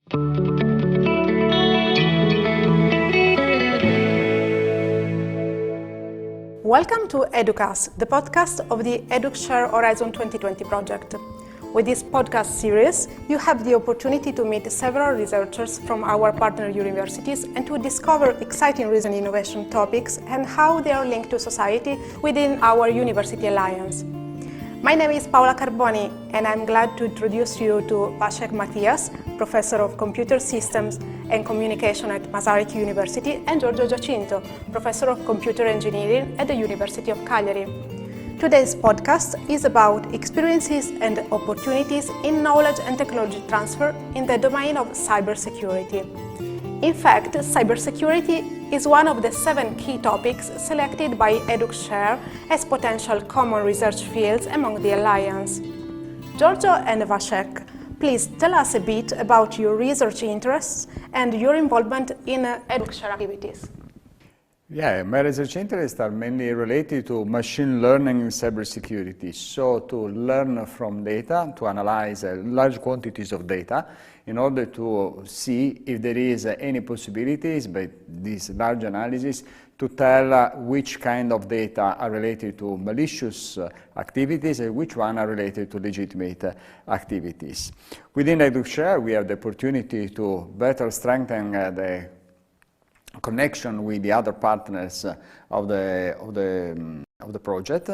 Welcome to EDUCast, the podcast of the EDUC-SHARE Horizon 2020 project. With this podcast series, you have the opportunity to meet several researchers from our partner universities and to discover exciting recent innovation topics and how they are linked to society within our University Alliance. My name is Paola Carboni, and I'm glad to introduce you to Vashek Matyas, Professor of Computer Systems and Communication at Masaryk University, and Giorgio Giacinto, Professor of Computer Engineering at the University of Cagliari. Today's podcast is about experiences and opportunities in knowledge and technology transfer in the domain of cybersecurity. In fact, cybersecurity is one of the 7 key topics selected by EDUC-SHARE as potential common research fields among the Alliance. Giorgio and Vashek, please tell us a bit about your research interests and your involvement in EDUC-SHARE activities. Yeah, my research interests are mainly related to machine learning in cybersecurity. So to learn from data, to analyze large quantities of data in order to see if there is any possibilities by this large analysis to tell which kind of data are related to malicious activities and which one are related to legitimate activities. Within EDUC-SHARE, we have the opportunity to better strengthen the connection with the other partners of the project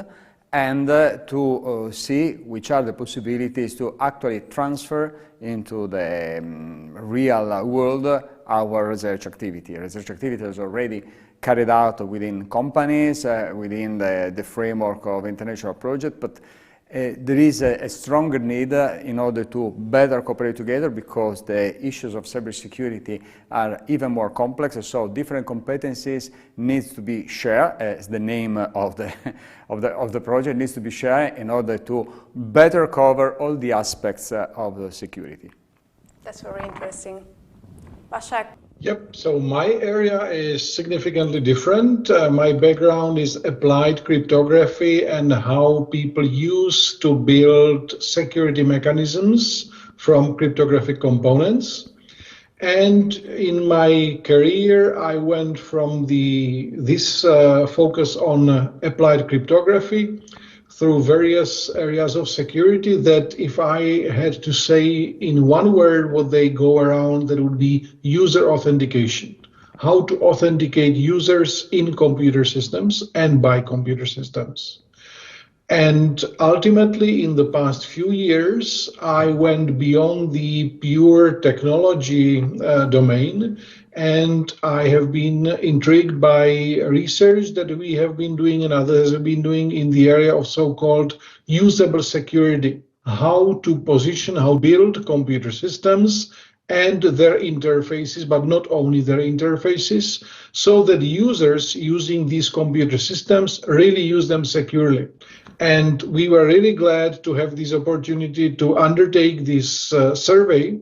and to see which are the possibilities to actually transfer into the real world our research activity. Research activity is already carried out within companies, within the framework of international projects, but there is a stronger need in order to better cooperate together because the issues of cybersecurity are even more complex, so different competencies needs to be shared, as the name of the project needs to be shared in order to better cover all the aspects of the security. That's very interesting. Vashek. Yep, so my area is significantly different. My background is applied cryptography and how people use to build security mechanisms from cryptographic components. And in my career, I went from this focus on applied cryptography through various areas of security that if I had to say in one word what they go around, that would be user authentication. How to authenticate users in computer systems and by computer systems. And ultimately, in the past few years, I went beyond the pure technology domain, and I have been intrigued by research that we have been doing and others have been doing in the area of so-called usable security, how to position, how to build computer systems and their interfaces, but not only their interfaces, so that users using these computer systems really use them securely. And we were really glad to have this opportunity to undertake this survey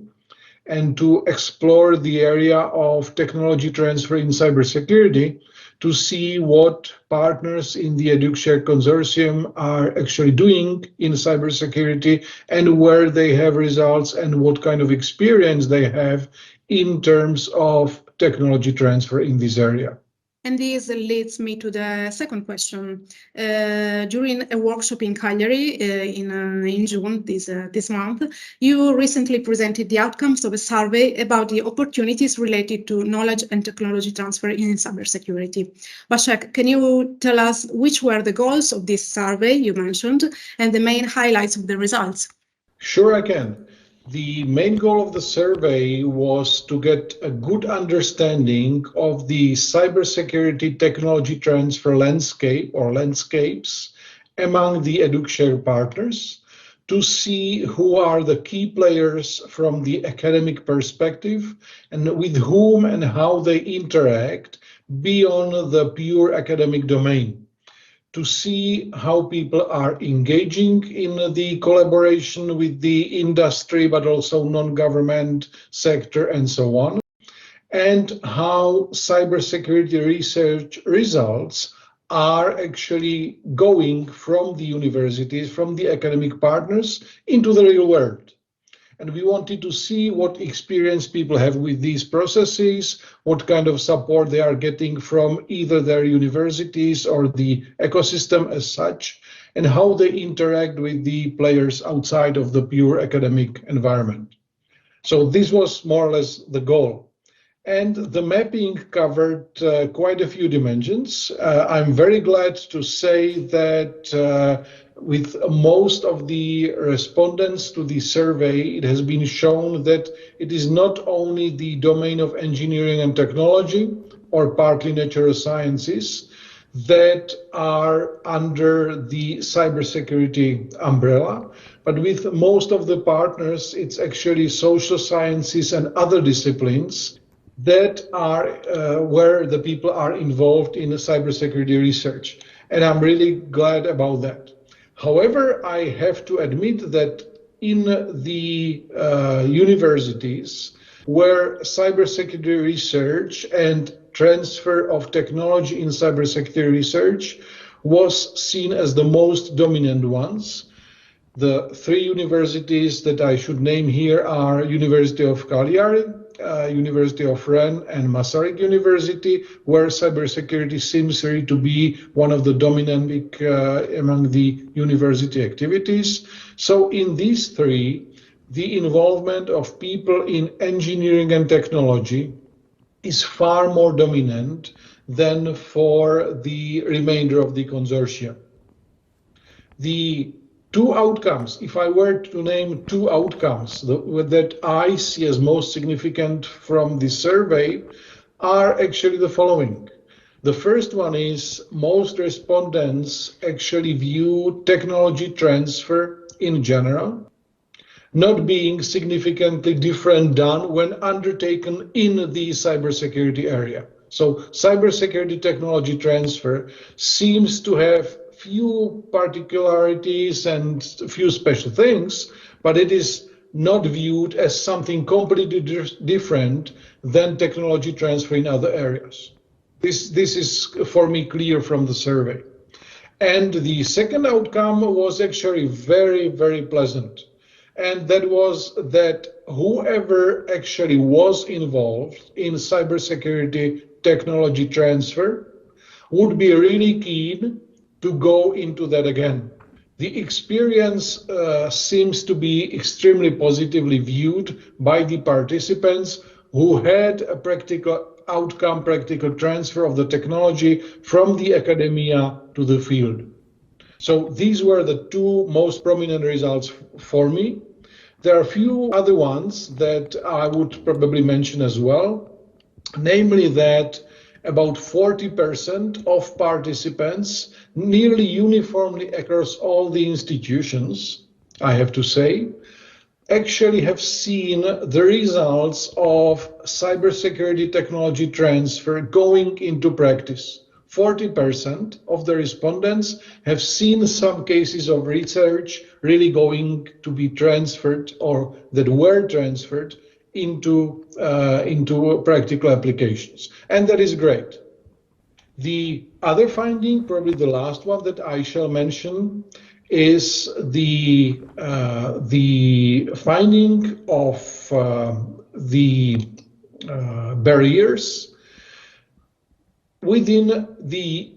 and to explore the area of technology transfer in cybersecurity to see what partners in the EDUC-SHARE consortium are actually doing in cybersecurity and where they have results and what kind of experience they have in terms of technology transfer in this area. And this leads me to the second question. During a workshop in Cagliari in June this month, you recently presented the outcomes of a survey about the opportunities related to knowledge and technology transfer in cybersecurity. Vashek, can you tell us which were the goals of this survey you mentioned and the main highlights of the results? Sure, I can. The main goal of the survey was to get a good understanding of the cybersecurity technology transfer landscape or landscapes among the EDUC-SHARE partners, to see who are the key players from the academic perspective and with whom and how they interact beyond the pure academic domain. To see how people are engaging in the collaboration with the industry, but also non-government sector and so on, and how cybersecurity research results are actually going from the universities, from the academic partners into the real world. And we wanted to see what experience people have with these processes, what kind of support they are getting from either their universities or the ecosystem as such, and how they interact with the players outside of the pure academic environment. So this was more or less the goal. And the mapping covered quite a few dimensions. I'm very glad to say that with most of the respondents to the survey, it has been shown that it is not only the domain of engineering and technology or partly natural sciences that are under the cybersecurity umbrella, but with most of the partners, it's actually social sciences and other disciplines that are where the people are involved in cybersecurity research. And I'm really glad about that. However, I have to admit that in the universities where cybersecurity research and transfer of technology in cybersecurity research was seen as the most dominant ones, the three universities that I should name here are University of Cagliari, University of Rennes and Masaryk University, where cybersecurity seems really to be one of the dominant among the university activities. So in these three, the involvement of people in engineering and technology is far more dominant than for the remainder of the consortium. The two outcomes, if I were to name two outcomes that I see as most significant from the survey, are actually the following. The first one is most respondents actually view technology transfer in general not being significantly different done when undertaken in the cybersecurity area. So cybersecurity technology transfer seems to have few particularities and few special things, but it is not viewed as something completely different than technology transfer in other areas. This is for me clear from the survey. And the second outcome was actually very, very pleasant. And that was that whoever actually was involved in cybersecurity technology transfer would be really keen to go into that again. The experience seems to be extremely positively viewed by the participants who had a practical outcome, practical transfer of the technology from the academia to the field. So these were the two most prominent results for me. There are a few other ones that I would probably mention as well, namely that about 40% of participants, nearly uniformly across all the institutions, I have to say, actually have seen the results of cybersecurity technology transfer going into practice. 40% of the respondents have seen some cases of research really going to be transferred or that were transferred into practical applications. And that is great. The other finding, probably the last one that I shall mention, is the finding of the barriers within the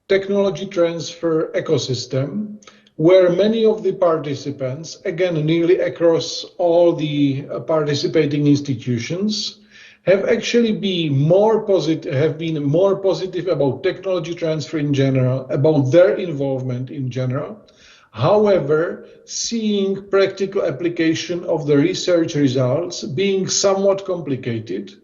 technology transfer ecosystem, where many of the participants, again, nearly across all the participating institutions, have actually been more positive about technology transfer in general, about their involvement in general. However, seeing practical application of the research results being somewhat complicated,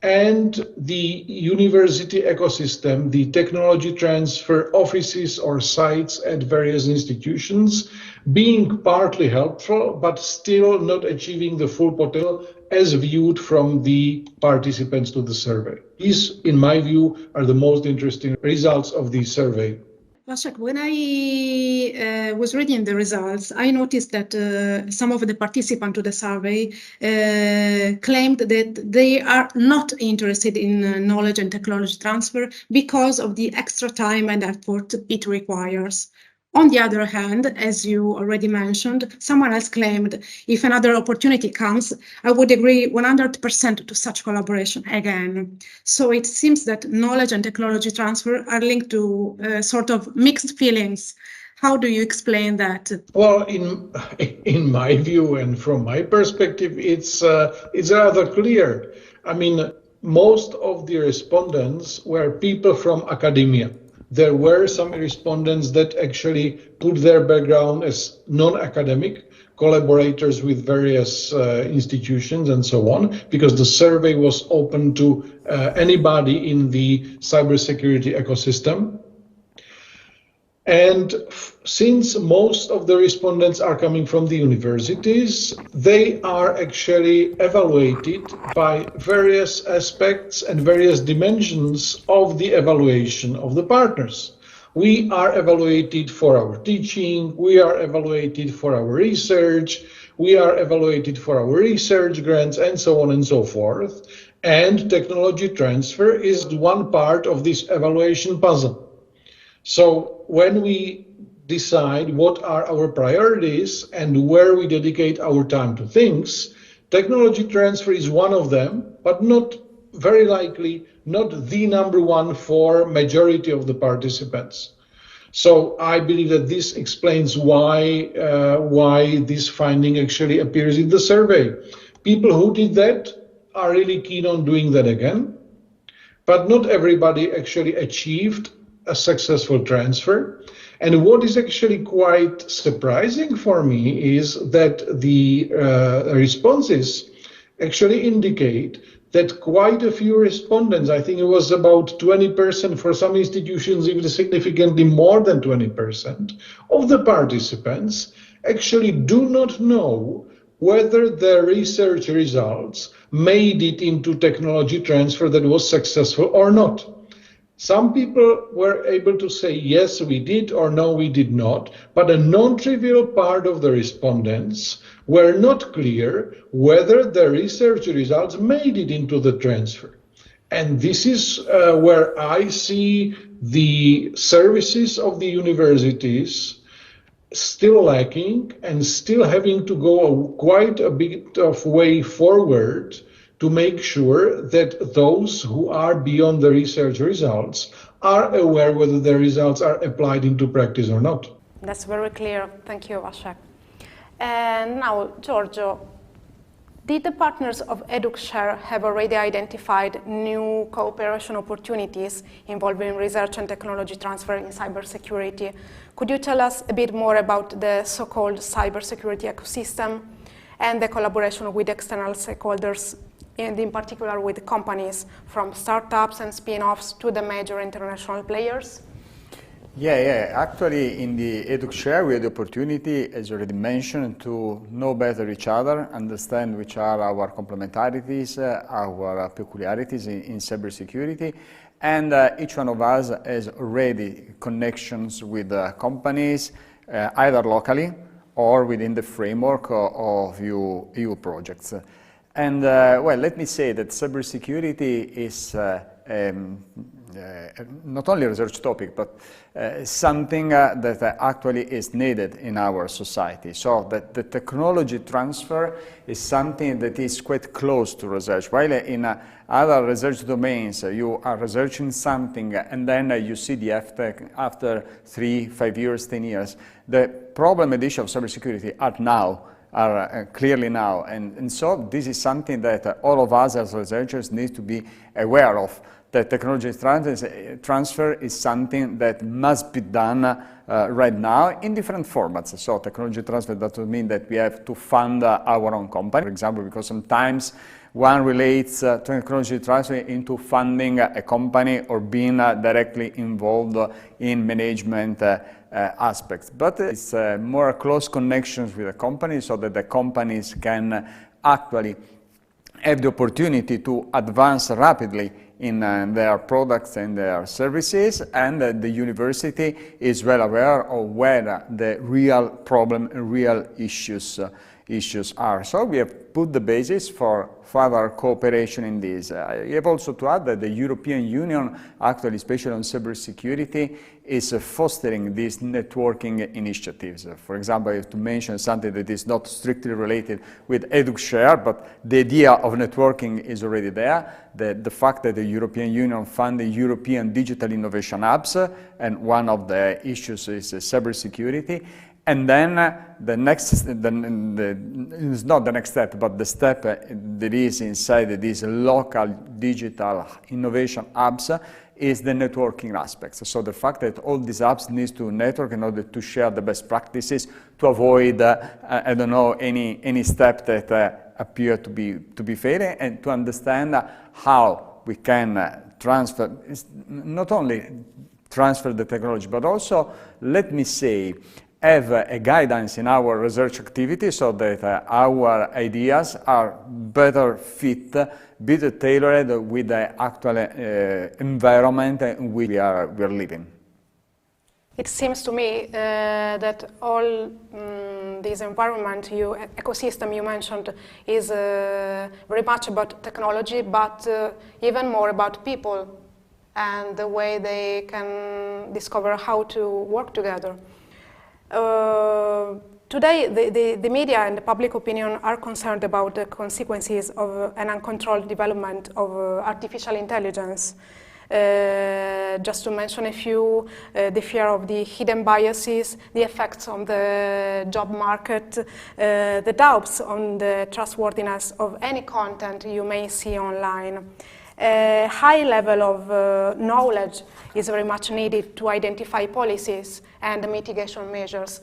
and the university ecosystem, the technology transfer offices or sites at various institutions, being partly helpful, but still not achieving the full potential as viewed from the participants to the survey. These, in my view, are the most interesting results of the survey. Vashek, when I was reading the results, I noticed that some of the participants to the survey claimed that they are not interested in knowledge and technology transfer because of the extra time and effort it requires. On the other hand, as you already mentioned, someone else claimed, if another opportunity comes, I would agree 100% to such collaboration again. So it seems that knowledge and technology transfer are linked to sort of mixed feelings. How do you explain that? Well, in my view and from my perspective, it's rather clear. I mean, most of the respondents were people from academia. There were some respondents that actually put their background as non-academic, collaborators with various institutions and so on, because the survey was open to anybody in the cybersecurity ecosystem. And since most of the respondents are coming from the universities, they are actually evaluated by various aspects and various dimensions of the evaluation of the partners. We are evaluated for our teaching, we are evaluated for our research, we are evaluated for our research grants, and so on and so forth. And technology transfer is one part of this evaluation puzzle. So when we decide what are our priorities and where we dedicate our time to things, technology transfer is one of them, but not very likely not the number one for majority of the participants. So I believe that this explains why this finding actually appears in the survey. People who did that are really keen on doing that again, but not everybody actually achieved a successful transfer. And what is actually quite surprising for me is that the responses actually indicate that quite a few respondents, I think it was about 20%, for some institutions even significantly more than 20% of the participants actually do not know whether their research results made it into technology transfer that was successful or not. Some people were able to say, yes, we did, or no, we did not. But a non-trivial part of the respondents were not clear whether the research results made it into the transfer. And this is where I see the services of the universities still lacking and still having to go quite a bit of way forward to make sure that those who are beyond the research results are aware whether the results are applied into practice or not. That's very clear. Thank you, Vashek. And now, Giorgio, did the partners of EDUC-SHARE have already identified new cooperation opportunities involving research and technology transfer in cybersecurity? Could you tell us a bit more about the so-called cybersecurity ecosystem and the collaboration with external stakeholders, and in particular with companies, from startups and spin-offs to the major international players? Yeah. Actually, in the EDUC-SHARE, we had the opportunity, as already mentioned, to know better each other, understand which are our complementarities, our peculiarities in cybersecurity, and each one of us has already connections with companies, either locally or within the framework of EU projects. And well, let me say that cybersecurity is not only a research topic, but something that actually is needed in our society. So that the technology transfer is something that is quite close to research. While in other research domains, you are researching something and then you see the effect after 3, 5 years, 10 years. The problem and issue of cybersecurity are clearly now. And so this is something that all of us as researchers need to be aware of. That technology transfer is something that must be done right now in different formats. So technology transfer doesn't mean that we have to fund our own company, for example, because sometimes one relates technology transfer into funding a company or being directly involved in management aspects. But it's more close connections with the company so that the companies can actually have the opportunity to advance rapidly in their products and their services, and the university is well aware of where the real problem and real issues issues are. So we have put the basis for further cooperation in this. I have also to add that the European Union, actually, especially on cybersecurity, is fostering these networking initiatives. For example, I have to mention something that is not strictly related with EDUC-SHARE, but the idea of networking is already there. The fact that the European Union funded European digital innovation hubs, and one of the issues is cybersecurity. And then the next, it's not the next step, but the step that is inside these local digital innovation hubs is the networking aspects. So the fact that all these hubs need to network in order to share the best practices, to avoid, I don't know, any step that appear to be failing, and to understand how we can transfer, not only transfer the technology, but also, let me say, have a guidance in our research activity so that our ideas are better fit, better tailored with the actual environment in which we are living. It seems to me that all this environment, ecosystem you mentioned, is very much about technology, but even more about people and the way they can discover how to work together. Today, the media and the public opinion are concerned about the consequences of an uncontrolled development of artificial intelligence. Just to mention a few, the fear of the hidden biases, the effects on the job market, the doubts on the trustworthiness of any content you may see online. A high level of knowledge is very much needed to identify policies and mitigation measures.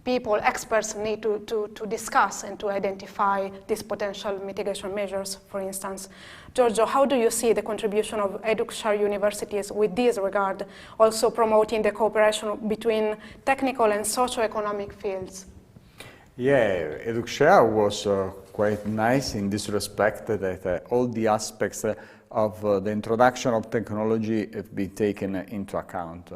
People, experts need to discuss and to identify these potential mitigation measures, for instance. Giorgio, how do you see the contribution of EDUC-SHARE universities with this regard, also promoting the cooperation between technical and socio-economic fields? Yeah, EDUC-SHARE was quite nice in this respect, that all the aspects of the introduction of technology have been taken into account.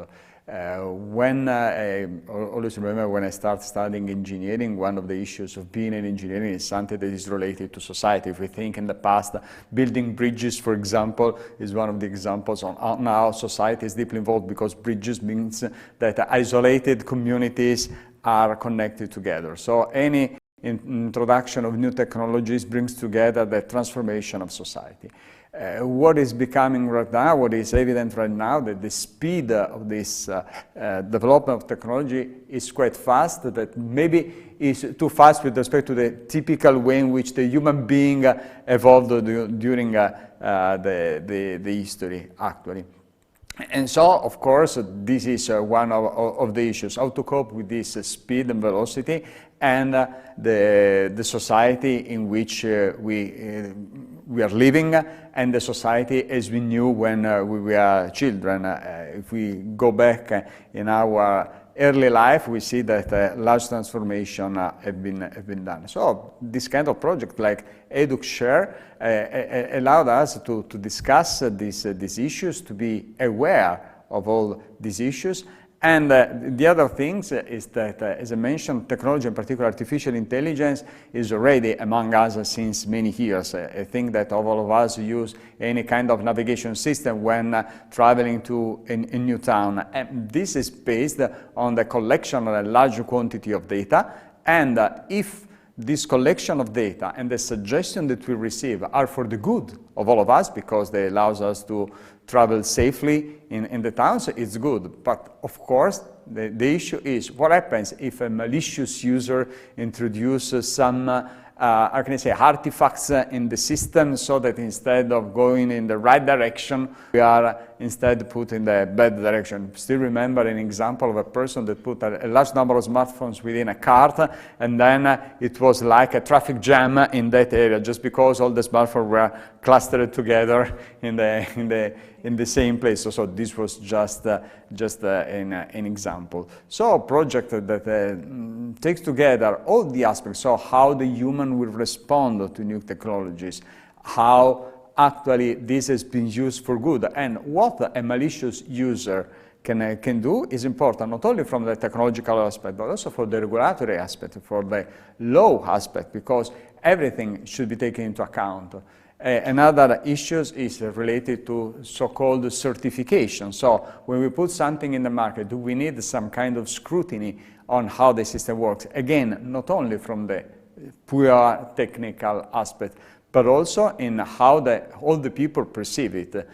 I always remember when I started studying engineering, one of the issues of being an engineer is something that is related to society. If we think in the past, building bridges, for example, is one of the examples on how society is deeply involved, because bridges means that isolated communities are connected together. So any introduction of new technologies brings together the transformation of society. What is becoming right now, what is evident right now, that the speed of this development of technology is quite fast, that maybe is too fast with respect to the typical way in which the human being evolved during the history, actually. And so, of course, this is one of the issues, how to cope with this speed and velocity, and the society in which we are living, and the society as we knew when we were children. If we go back in our early life, we see that large transformation have been done. So this kind of project like EDUC-SHARE allowed us to discuss these issues, to be aware of all these issues. And the other things is that, as I mentioned, technology, in particular artificial intelligence, is already among us since many years. I think that all of us use any kind of navigation system when traveling to a new town. And this is based on the collection of a large quantity of data. And if this collection of data and the suggestions that we receive are for the good of all of us, because they allow us to travel safely in the towns, it's good. But of course, the issue is what happens if a malicious user introduces some how can I say, artifacts in the system, so that instead of going in the right direction, we are instead put in the bad direction. Still remember an example of a person that put a large number of smartphones within a cart, and then it was like a traffic jam in that area, just because all the smartphones were clustered together in the same place. So this was just an example. So a project that takes together all the aspects, so how the human will respond to new technologies, how actually this has been used for good, and what a malicious user can do is important, not only from the technological aspect, but also for the regulatory aspect, for the law aspect, because everything should be taken into account. Another issue is related to so-called certification. So when we put something in the market, do we need some kind of scrutiny on how the system works? Again, not only from the pure technical aspect, but also in how all the people perceive it.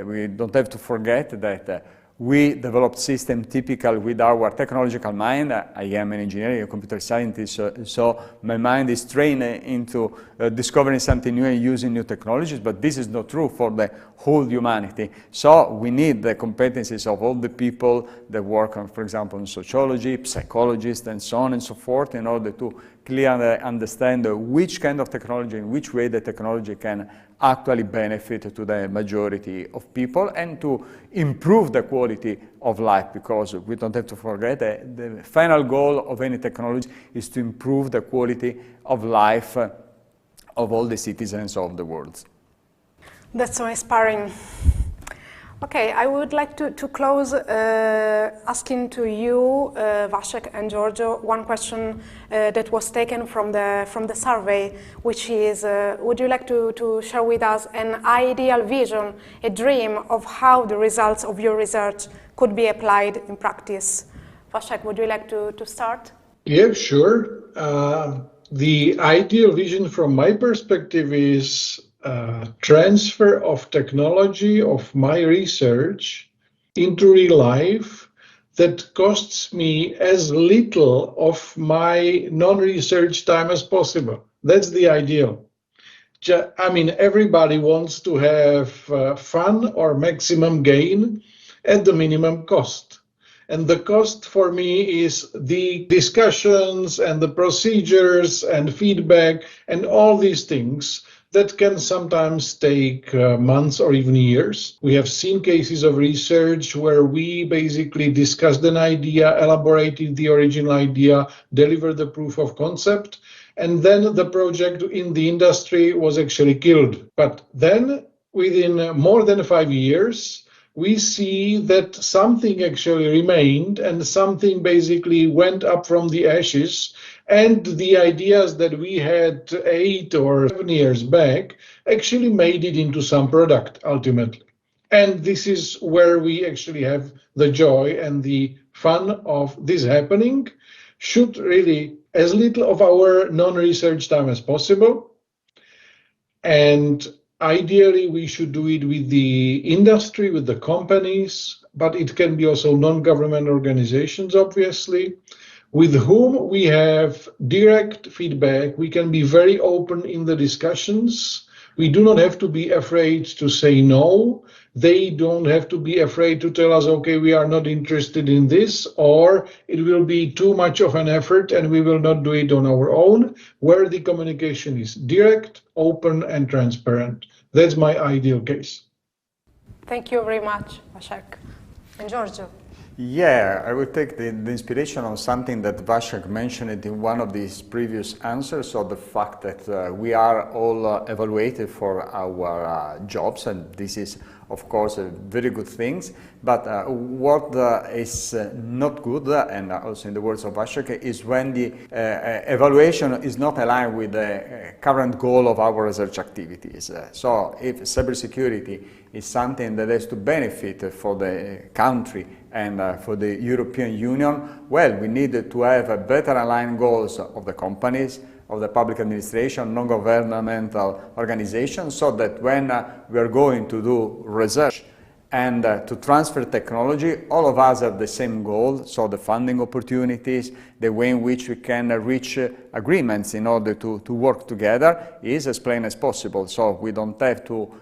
We don't have to forget that we develop systems typical with our technological mind. I am an engineer, a computer scientist, so my mind is trained into discovering something new and using new technologies, but this is not true for the whole humanity. So we need the competencies of all the people that work on, for example, in sociology, psychologists, and so on and so forth, in order to clearly understand which kind of technology, in which way the technology can actually benefit to the majority of people and to improve the quality of life, because we don't have to forget that the final goal of any technology is to improve the quality of life of all the citizens of the world. That's so inspiring. Okay, I would like to close asking to you, Vashek and Giorgio, one question that was taken from the survey, which is, would you like to share with us an ideal vision, a dream of how the results of your research could be applied in practice? Vashek, would you like to start? Yeah, sure. The ideal vision from my perspective is transfer of technology of my research into real life that costs me as little of my non-research time as possible. That's the ideal. I mean, everybody wants to have fun or maximum gain at the minimum cost. And the cost for me is the discussions and the procedures and feedback and all these things that can sometimes take months or even years. We have seen cases of research where we basically discussed an idea, elaborated the original idea, delivered the proof of concept, and then the project in the industry was actually killed. But then within more than 5 years, we see that something actually remained and something basically went up from the ashes, and the ideas that we had 8 or 7 years back actually made it into some product ultimately. And this is where we actually have the joy and the fun of this happening. Should really as little of our non-research time as possible. And ideally, we should do it with the industry, with the companies, but it can be also non-government organizations, obviously, with whom we have direct feedback. We can be very open in the discussions. We do not have to be afraid to say no. They don't have to be afraid to tell us, okay, we are not interested in this, or it will be too much of an effort and we will not do it on our own, where the communication is direct, open, and transparent. That's my ideal case. Thank you very much, Vashek. And Giorgio? Yeah, I would take the inspiration on something that Vashek mentioned in one of these previous answers, so the fact that we are all evaluated for our jobs, and this is, of course, a very good thing. But what is not good, and also in the words of Vashek, is when the evaluation is not aligned with the current goal of our research activities. So if cybersecurity is something that has to benefit for the country and for the European Union, well, we need to have better aligned goals of the companies, of the public administration, non-governmental organizations, so that when we are going to do research and to transfer technology, all of us have the same goal, so the funding opportunities, the way in which we can reach agreements in order to work together is as plain as possible. So we don't have to,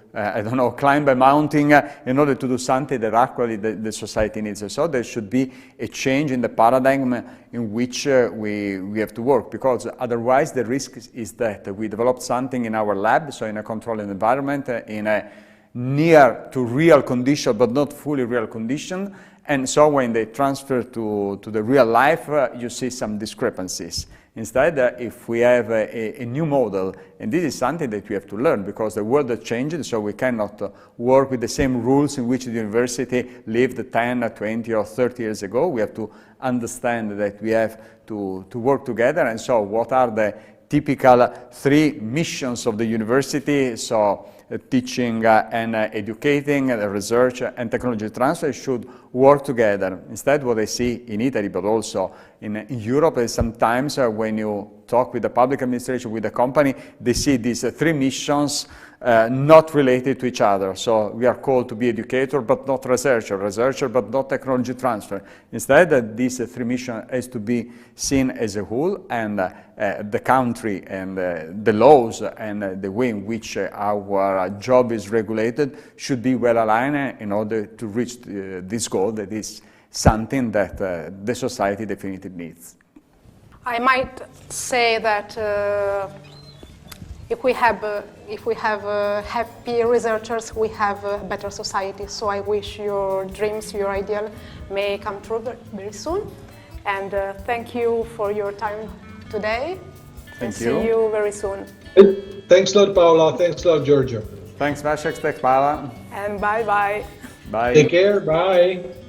climb a mountain in order to do something that actually the society needs. So there should be a change in the paradigm in which we have to work, because otherwise the risk is that we develop something in our lab, so in a controlled environment, in a near to real condition, but not fully real condition. And so when they transfer to the real life, you see some discrepancies. Instead, if we have a new model, and this is something that we have to learn because the world has changed, so we cannot work with the same rules in which the university lived 10, 20, or 30 years ago. We have to understand that we have to work together. And so what are the typical 3 missions of the university? So teaching and educating, research and technology transfer should work together. Instead, what I see in Italy, but also in Europe, is sometimes when you talk with the public administration, with the company, they see these 3 missions not related to each other. So we are called to be educator, but not researcher, researcher, but not technology transfer. Instead, these 3 missions has to be seen as a whole, and the country and the laws and the way in which our job is regulated should be well aligned in order to reach this goal that is something that the society definitely needs. I might say that if we have happy researchers, we have a better society. So I wish your dreams, your ideal may come true very soon. And thank you for your time today. Thank you. See you very soon. Thanks a lot, Paola. Thanks a lot, Giorgio. Thanks, Vashek. Thanks, Paola. And bye-bye. Bye. Take care. Bye.